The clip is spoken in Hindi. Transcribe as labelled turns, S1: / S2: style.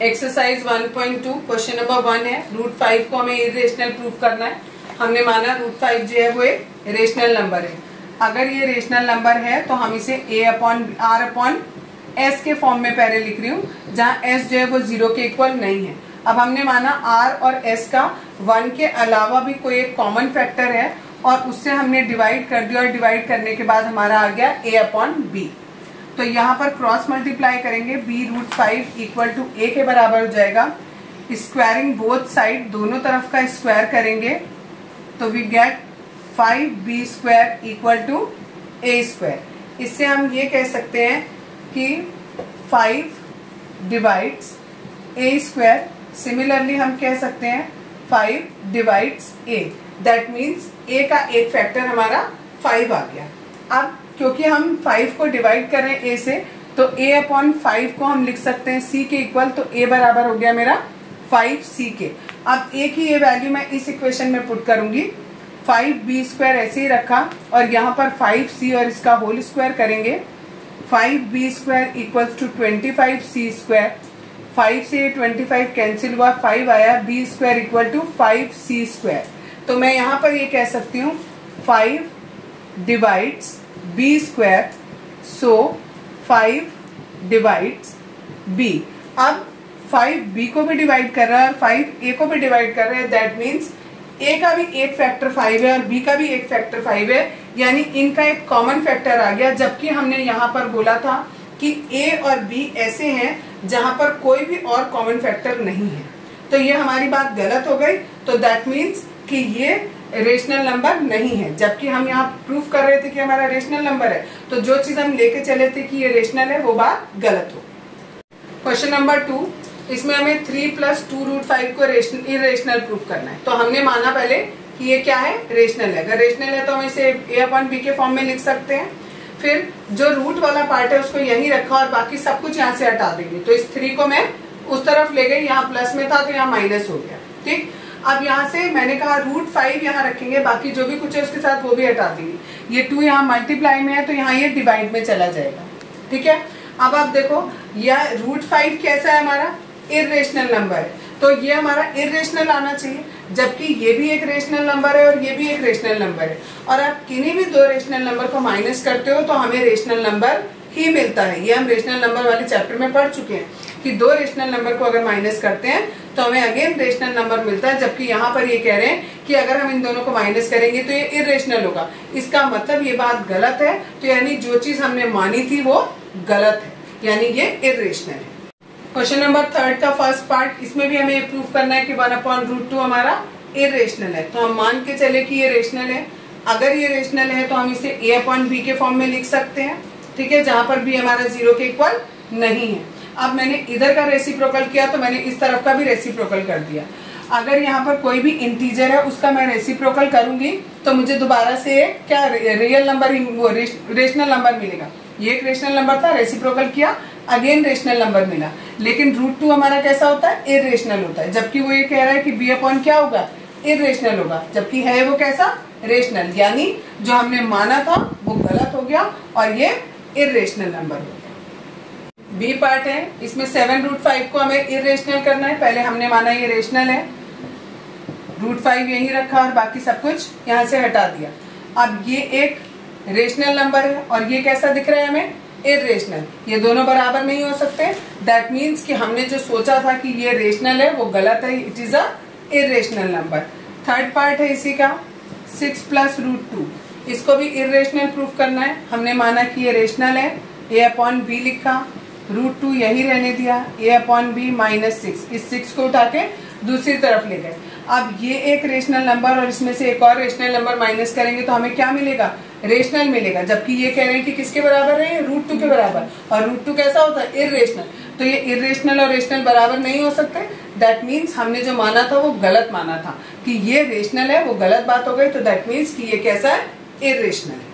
S1: एक्सरसाइज 1.2 क्वेश्चन नंबर 1 है। √5 को हमें इरेशनल प्रूफ करना है। हमने माना √5 जो है वो एक रेशनल नंबर है। अगर ये रेशनल नंबर है तो हम इसे a/r/s के फॉर्म में पहले लिख रही हूँ, जहाँ s जो है वो 0 के इक्वल नहीं है। अब हमने माना r और s का 1 के अलावा भी कोई एक कॉमन फैक्टर है और उससे हमने डिवाइड कर दिया और डिवाइड करने के बाद हमारा आ गया a/b। तो यहाँ पर क्रॉस मल्टीप्लाई करेंगे, b√5 इक्वल टू a के बराबर हो जाएगा। स्क्वायरिंग बोथ साइड, दोनों तरफ का स्क्वायर करेंगे तो we get 5b² equal to a²। इससे हम ये कह सकते हैं कि 5 डिवाइड्स a²। सिमिलरली हम कह सकते हैं 5 divides a। That means a का एक फैक्टर हमारा 5 आ गया। अब क्योंकि हम 5 को डिवाइड कर रहे हैं a से, तो a/5 को हम लिख सकते हैं c के इक्वल। तो a बराबर हो गया मेरा 5c के। अब a की ये वैल्यू मैं इस इक्वेशन में पुट करूंगी। 5b² ऐसे ही रखा और यहाँ पर 5c और इसका होल स्क्वायर करेंगे। 5b² equals to 25c²। 5 से 25 कैंसिल हुआ, 5 आया, b² इक्वल टू 5c²। तो मैं यहाँ पर ये कह सकती हूँ 5 डिवाइड्स b², सो 5 डिवाइड्स b। अब 5b को भी डिवाइड कर रहा है और 5a को भी डिवाइड कर रहा है। दैट मीन्स a का भी एक फैक्टर 5 है और b का भी एक फैक्टर 5 है, यानी इनका एक कॉमन फैक्टर आ गया। जबकि हमने यहाँ पर बोला था कि a और b ऐसे हैं जहां पर कोई भी और कॉमन फैक्टर नहीं है, तो ये हमारी बात गलत हो गई। तो दैट मीन्स कि ये रेशनल नंबर नहीं है। जबकि हम यहाँ प्रूफ कर रहे थे कि हमारा रेशनल नंबर है, तो जो चीज हम लेके चले थे कि ये रेशनल है वो बात गलत हो। क्वेश्चन नंबर 2, इसमें हमें 3 + 2√5 को इरेशनल प्रूफ करना है। तो हमने माना पहले कि ये क्या है, रेशनल है। अगर रेशनल है तो हम इसे a/b के फॉर्म में लिख सकते हैं। फिर जो रूट वाला पार्ट है उसको यहीं रखा और बाकी सब कुछ यहाँ से हटा देंगे। तो इस 3 को मैं उस तरफ ले गई, यहाँ प्लस में था तो यहाँ माइनस हो गया। ठीक, अब यहाँ से मैंने कहा √5 यहाँ रखेंगे, बाकी जो भी कुछ है उसके साथ वो भी हटा देंगे। ये 2 यहाँ मल्टीप्लाई में है तो यहाँ ये डिवाइड में चला जाएगा। ठीक है, अब आप देखो यह √5 कैसा है, हमारा इरेशनल नंबर है, तो ये हमारा इरेशनल आना चाहिए। जबकि ये भी एक रेशनल नंबर है और ये भी एक रेशनल नंबर है, और आप किन्हीं भी दो रेशनल नंबर को माइनस करते हो तो हमें रेशनल नंबर ही मिलता है। ये हम रेशनल नंबर वाले चैप्टर में पढ़ चुके हैं कि दो रेशनल नंबर को अगर माइनस करते हैं तो हमें अगेन रेशनल नंबर मिलता है। जबकि यहाँ पर ये कह रहे हैं कि अगर हम इन दोनों को माइनस करेंगे तो ये इरेशनल होगा। इसका मतलब ये बात गलत है, तो यानी जो चीज हमने मानी थी वो गलत है, यानी ये इरेशनल है। क्वेश्चन नंबर 3 का फर्स्ट पार्ट, इसमें भी हमें प्रूफ करना है कि 1/√2 हमारा इरेशनल है। तो हम मान के चले कि ये रेशनल है। अगर ये रेशनल है तो हम इसे a/b के फॉर्म में लिख सकते हैं। ठीक है, जहां पर b हमारा 0 के इक्वल नहीं है। अब मैंने इधर का रेसिप्रोकल किया तो मैंने इस तरफ का भी रेसिप्रोकल कर दिया। अगर यहाँ पर कोई भी इंटीजर है उसका मैं रेसिप्रोकल करूंगी तो मुझे दोबारा से क्या रियल नंबर, वो रेशनल नंबर मिलेगा। ये एक रेशनल नंबर था, रेसिप्रोकल किया, अगेन रेशनल नंबर मिला। लेकिन √2 हमारा कैसा होता है, इरेशनल होता है। जबकि वो ये कह रहा है कि b/ क्या होगा, इरेशनल होगा। जबकि है वो कैसा, रेशनल, यानी जो हमने माना था वो गलत हो गया और ये इरेशनल नंबर हो गया। बी पार्ट है, इसमें 7√5 को हमें इरेशनल करना है। पहले हमने माना ये रेशनल है, √5 यहीं रखा और बाकी सब कुछ यहाँ से हटा दिया। अब ये एक रेशनल नंबर है और ये कैसा दिख रहा है हमें, इरेशनल। ये दोनों बराबर नहीं हो सकते। दैट मीन्स कि हमने जो सोचा था कि ये रेशनल है वो गलत है, it is a irrational number. Third part है इसी का 6 + √2, इसको भी इरेशनल प्रूफ करना है। हमने माना कि ये रेशनल है, a/b लिखा, √2 यही रहने दिया, a/b -6, इस 6 को उठा के दूसरी तरफ ले गए। अब ये एक रेशनल नंबर और इसमें से एक और रेशनल नंबर माइनस करेंगे तो हमें क्या मिलेगा, रेशनल मिलेगा। जबकि ये कह रहे हैं कि किसके बराबर है, √2 के बराबर, और √2 कैसा होता है, इरेशनल। तो ये इरेशनल और रेशनल बराबर नहीं हो सकते। दैट मीन्स हमने जो माना था वो गलत माना था, कि ये रेशनल है वो गलत बात हो गई। तो दैट मीन्स कि ये कैसा है, इरेशनल है।